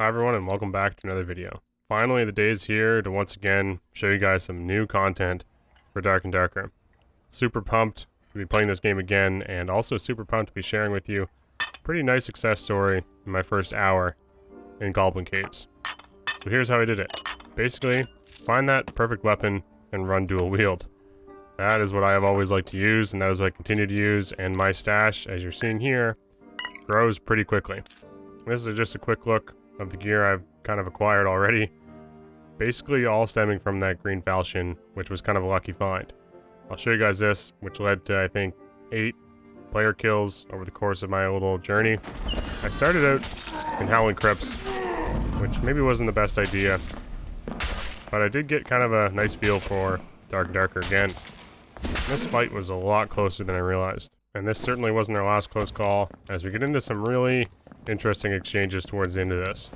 Hi everyone and welcome back to another video. Finally the day is here to once again show you guys some new content for Dark and Darker. Super pumped to be playing this game again, and also super pumped to be sharing with you a pretty nice success story in my first hour in Goblin Caves. So here's how I did it. Basically, find that perfect weapon and run dual wield. That is what I have always liked to use, and that is what I continue to use, and my stash, as you're seeing here, grows pretty quickly. This is just a quick look of the gear I've kind of acquired already. Basically all stemming from that green falchion, which was kind of a lucky find. I'll show you guys this, which led to, I think, 8 player kills over the course of my little journey. I started out in Howling Crypts, which maybe wasn't the best idea, but I did get kind of a nice feel for Dark and Darker again. This fight was a lot closer than I realized, and this certainly wasn't our last close call, as we get into some really interesting exchanges towards the end of this.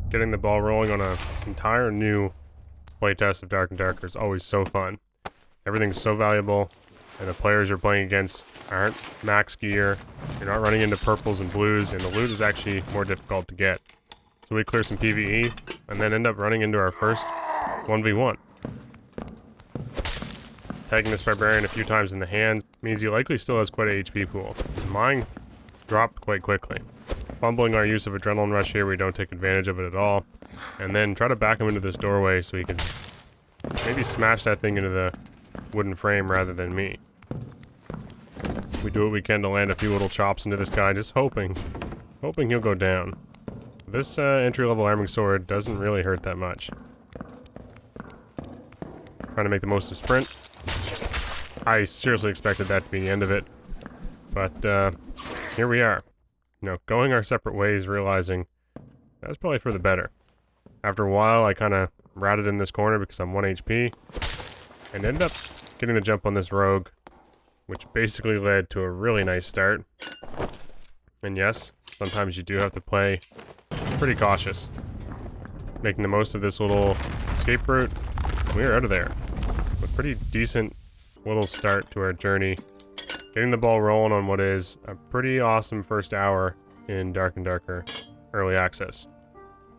Getting the ball rolling on an entire new playtest of Dark and Darker is always so fun. Everything's so valuable, and the players you're playing against aren't max gear. You're not running into purples and blues, and the loot is actually more difficult to get. So we clear some PvE, and then end up running into our first 1v1. Tagging this barbarian a few times in the hands means he likely still has quite a HP pool. Mine dropped quite quickly. Fumbling our use of Adrenaline Rush here, we don't take advantage of it at all. And then try to back him into this doorway so he can maybe smash that thing into the wooden frame rather than me. We do what we can to land a few little chops into this guy, just hoping he'll go down. This entry-level arming sword doesn't really hurt that much. Trying to make the most of sprint. I seriously expected that to be the end of it, but here we are. You know, going our separate ways, realizing that's probably for the better. After a while, I kind of ratted in this corner because I'm 1 HP, and ended up getting the jump on this rogue, which basically led to a really nice start. And yes, sometimes you do have to play pretty cautious. Making the most of this little escape route, we're out of there. A pretty decent little start to our journey. Getting the ball rolling on what is a pretty awesome first hour in Dark and Darker Early Access.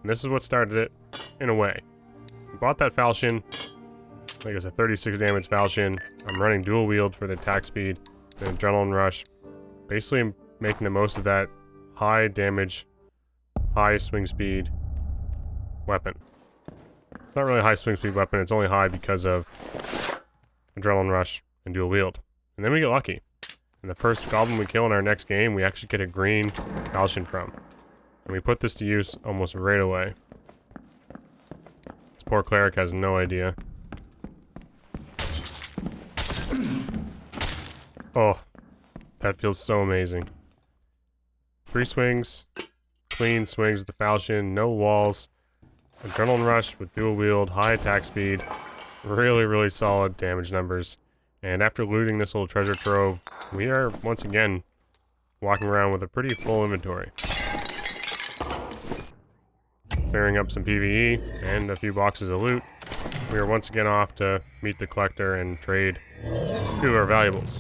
And this is what started it, in a way. I bought that falchion. I think it's a 36 damage falchion. I'm running dual wield for the attack speed and Adrenaline Rush. Basically, I'm making the most of that high damage, high swing speed weapon. It's not really a high swing speed weapon, it's only high because of Adrenaline Rush and dual wield. And then we get lucky. And the first goblin we kill in our next game, we actually get a green falchion from. And we put this to use almost right away. This poor cleric has no idea. Oh, that feels so amazing. 3 swings, clean swings with the falchion, no walls, Adrenaline Rush with dual wield, high attack speed, really solid damage numbers. And after looting this little treasure trove, we are once again walking around with a pretty full inventory. Clearing up some PvE and a few boxes of loot, we are once again off to meet the collector and trade 2 of our valuables.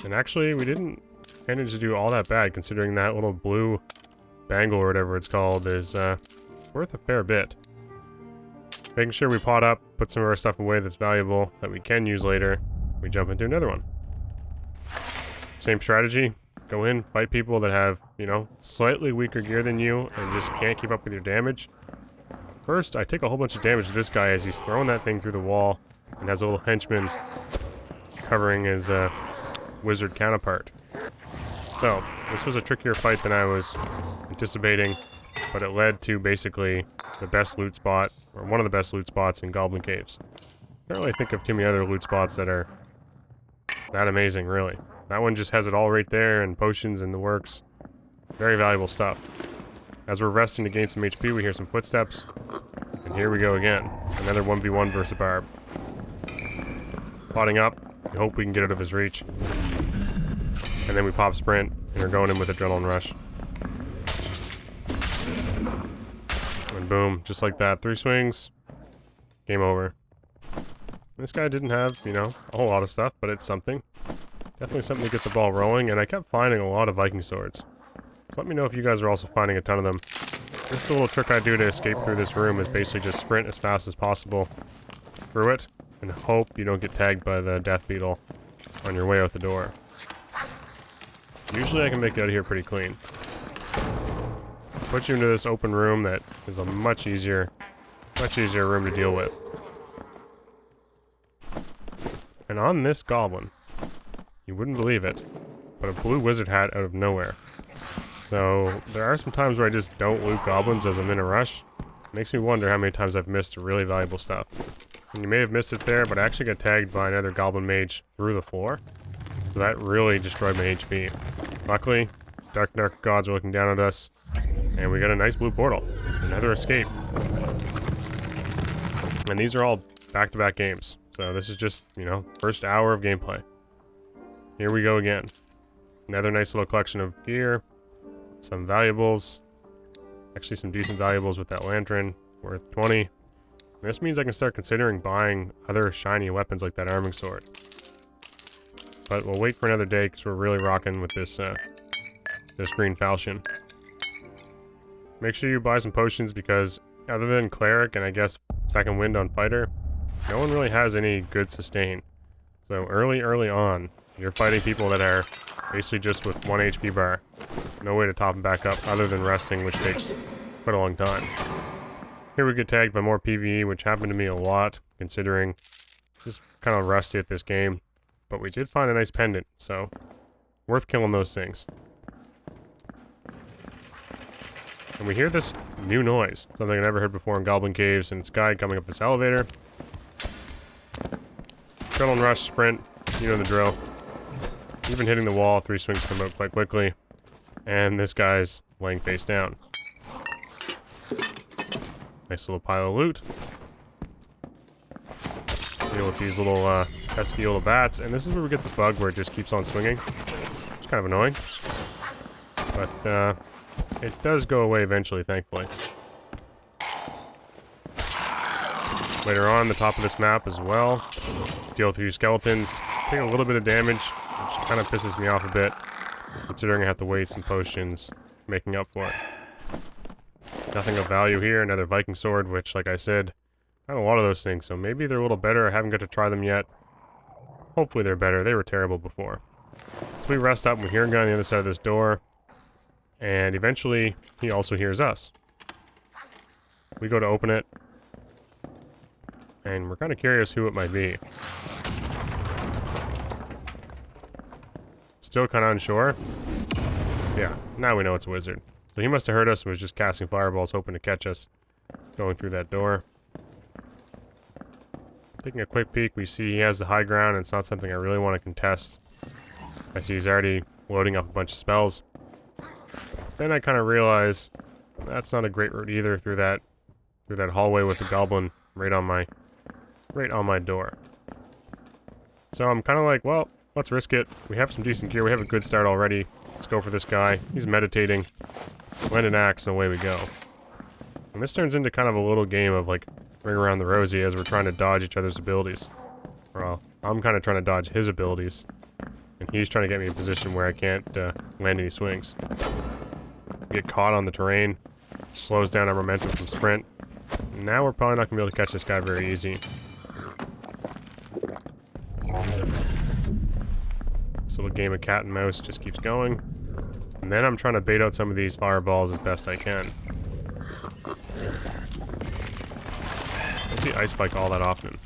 And actually, we didn't manage to do all that bad, considering that little blue bangle or whatever it's called is worth a fair bit. Making sure we pot up, put some of our stuff away that's valuable, that we can use later, we jump into another one. Same strategy, go in, fight people that have, you know, slightly weaker gear than you, and just can't keep up with your damage. First, I take a whole bunch of damage to this guy as he's throwing that thing through the wall, and has a little henchman covering his wizard counterpart. So, this was a trickier fight than I was anticipating, but it led to basically the best loot spot, or one of the best loot spots in Goblin Caves. I don't really think of too many other loot spots that are that amazing, really. That one just has it all right there, and potions in the works. Very valuable stuff. As we're resting to gain some HP, we hear some footsteps, and here we go again. Another 1v1 versus Barb. Plotting up, we hope we can get out of his reach. And then we pop sprint, and we're going in with Adrenaline Rush. And boom, just like that. 3 swings. Game over. This guy didn't have, you know, a whole lot of stuff, but it's something. Definitely something to get the ball rolling, and I kept finding a lot of Viking swords. So let me know if you guys are also finding a ton of them. This is a little trick I do to escape through this room, is basically just sprint as fast as possible through it, and hope you don't get tagged by the death beetle on your way out the door. Usually I can make it out of here pretty clean. Put you into this open room that is a much easier room to deal with. And on this goblin, you wouldn't believe it, but a blue wizard hat out of nowhere. So there are some times where I just don't loot goblins as I'm in a rush. Makes me wonder how many times I've missed really valuable stuff. And you may have missed it there, but I actually got tagged by another goblin mage through the floor. So that really destroyed my HP. Luckily, dark gods are looking down at us, and we got a nice blue portal. Another escape. And these are all back-to-back games. So this is just, you know, first hour of gameplay. Here we go again. Another nice little collection of gear. Some valuables. Actually some decent valuables with that lantern. Worth 20. And this means I can start considering buying other shiny weapons like that arming sword. But we'll wait for another day because we're really rocking with this this green falchion. Make sure you buy some potions because other than cleric and I guess second wind on fighter, no one really has any good sustain. So early on, you're fighting people that are basically just with 1 HP bar. No way to top them back up other than resting, which takes quite a long time. Here we get tagged by more PvE, which happened to me a lot, considering just kind of rusty at this game. But we did find a nice pendant, so worth killing those things. And we hear this new noise, something I never heard before in Goblin Caves, and it's a guy coming up this elevator. Adrenaline rush, sprint, you know the drill. Even hitting the wall, 3 swings come out quite quickly. And this guy's laying face down. Nice little pile of loot. Deal with these little pesky little bats, and this is where we get the bug where it just keeps on swinging. It's kind of annoying. But it does go away eventually, thankfully. Later on, the top of this map as well. Deal with 3 skeletons. Take a little bit of damage, which kind of pisses me off a bit, considering I have to waste some potions making up for it. Nothing of value here. Another Viking sword, which, like I said, I have a lot of those things, so maybe they're a little better. I haven't got to try them yet. Hopefully they're better. They were terrible before. So we rest up, and we hear a guy on the other side of this door, and eventually he also hears us. We go to open it, and we're kind of curious who it might be. Still kind of unsure. Yeah, now we know it's a wizard. So he must have heard us and was just casting fireballs, hoping to catch us going through that door. Taking a quick peek, we see he has the high ground, and it's not something I really want to contest. I see he's already loading up a bunch of spells. Then I kind of realize that's not a great route either through that hallway with the goblin right on my door. So I'm kind of like, well, let's risk it. We have some decent gear. We have a good start already. Let's go for this guy. He's meditating. Land an axe, and away we go. And this turns into kind of a little game of like ring around the rosy as we're trying to dodge each other's abilities. Well, I'm kind of trying to dodge his abilities, and he's trying to get me in a position where I can't land any swings. Get caught on the terrain, slows down our momentum from sprint. Now we're probably not going to be able to catch this guy very easy. This little game of cat and mouse just keeps going. And then I'm trying to bait out some of these fireballs as best I can. Don't see Ice Spike all that often.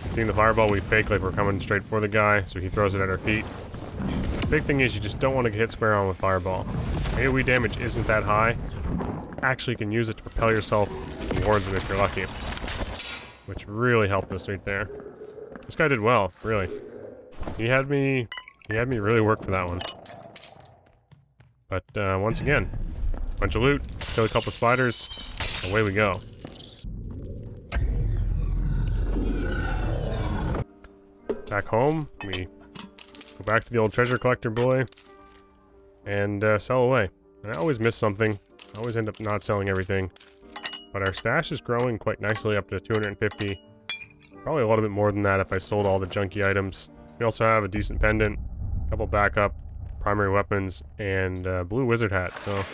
Seeing the fireball, we fake like we're coming straight for the guy, so he throws it at our feet. The big thing is you just don't want to get hit square on with fireball. AoE damage isn't that high. Actually, you can use it to propel yourself towards him if you're lucky. Which really helped us right there. This guy did well, really. He had me really work for that one. But once again, bunch of loot, kill a couple spiders, away we go. Back home, we go back to the old treasure collector boy and sell away. And I always miss something. I always end up not selling everything. but our stash is growing quite nicely up to 250. Probably a little bit more than that if I sold all the junky items. We also have a decent pendant, a couple backup primary weapons, and a blue wizard hat, so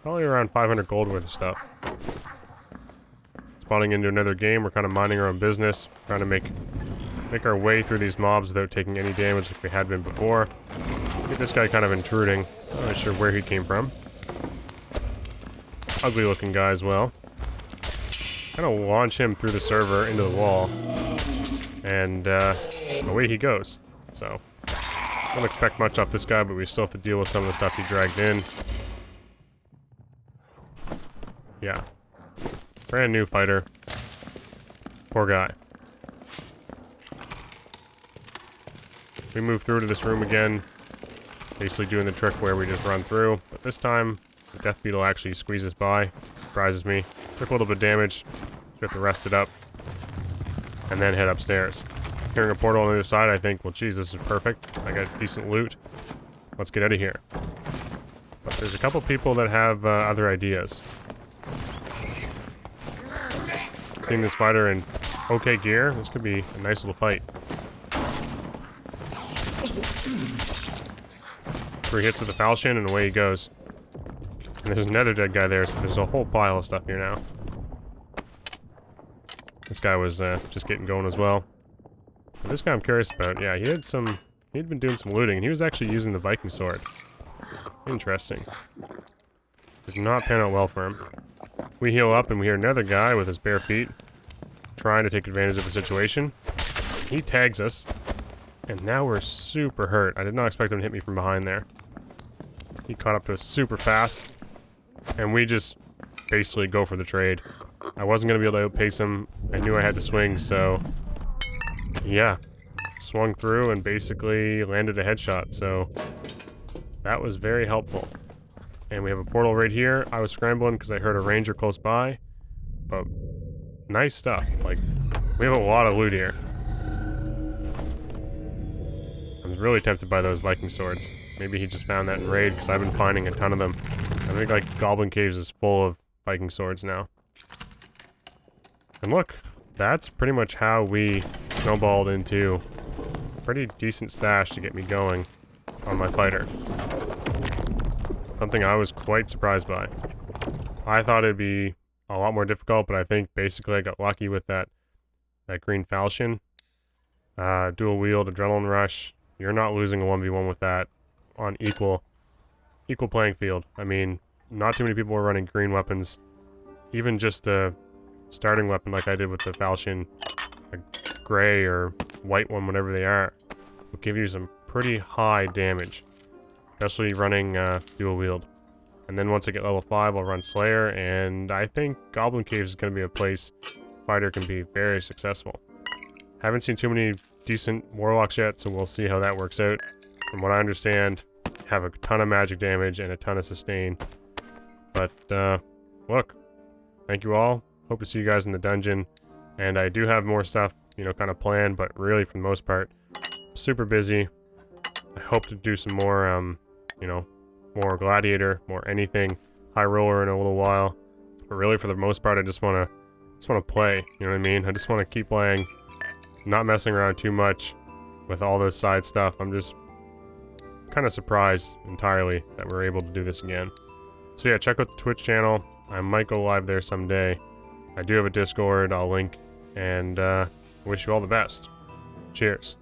probably around 500 gold worth of stuff. Spawning into another game, we're kind of minding our own business, trying to make our way through these mobs without taking any damage like we had been before. Get this guy kind of intruding. I'm not sure where he came from. Ugly looking guy as well. Kind of launch him through the server into the wall, and away he goes. So, don't expect much off this guy, but we still have to deal with some of the stuff he dragged in. Yeah. Brand new fighter. Poor guy. We move through to this room again, basically doing the trick where we just run through, but this time the death beetle actually squeezes by, surprises me. Took a little bit of damage, we have to rest it up, and then head upstairs. Hearing a portal on the other side, I think, well geez, this is perfect. I got decent loot. Let's get out of here. But there's a couple people that have other ideas. Seeing this fighter in okay gear, this could be a nice little fight. 3 hits with the falchion and away he goes. And there's another dead guy there, so there's a whole pile of stuff here now. This guy was just getting going as well. But this guy I'm curious about. Yeah, he'd been doing some looting, and he was actually using the Viking sword. Interesting. Did not pan out well for him. We heal up and we hear another guy with his bare feet trying to take advantage of the situation. He tags us, and now we're super hurt. I did not expect him to hit me from behind there. He caught up to us super fast, and we just basically go for the trade. I wasn't going to be able to outpace him. I knew I had to swing, so yeah. Swung through and basically landed a headshot, so that was very helpful. And we have a portal right here. I was scrambling because I heard a ranger close by, but nice stuff. Like, we have a lot of loot here. I'm really tempted by those Viking swords. Maybe he just found that in raid, because I've been finding a ton of them. I think, like, Goblin Caves is full of Viking swords now. And look, that's pretty much how we snowballed into a pretty decent stash to get me going on my fighter. Something I was quite surprised by. I thought it'd be a lot more difficult, but I think basically I got lucky with that green falchion. Dual wield, adrenaline rush. You're not losing a 1v1 with that on equal playing field. I mean, not too many people were running green weapons. Even just a starting weapon like I did with the falchion, a gray or white one, whatever they are, will give you some pretty high damage. Especially running dual wield. And then once I get level 5, I'll run Slayer, and I think Goblin Caves is going to be a place fighter can be very successful. Haven't seen too many decent warlocks yet, so we'll see how that works out. From what I understand, have a ton of magic damage and a ton of sustain. But, look, thank you all. Hope to see you guys in the dungeon. And I do have more stuff, you know, kind of planned, but really, for the most part, super busy. I hope to do some more, you know, more gladiator, more anything, high roller in a little while. But really, for the most part, I just want to play. You know what I mean? I just want to keep playing, not messing around too much with all this side stuff. I'm just kind of surprised entirely that we're able to do this again. So yeah, check out the Twitch channel. I might go live there someday. I do have a Discord. I'll link, and wish you all the best. Cheers.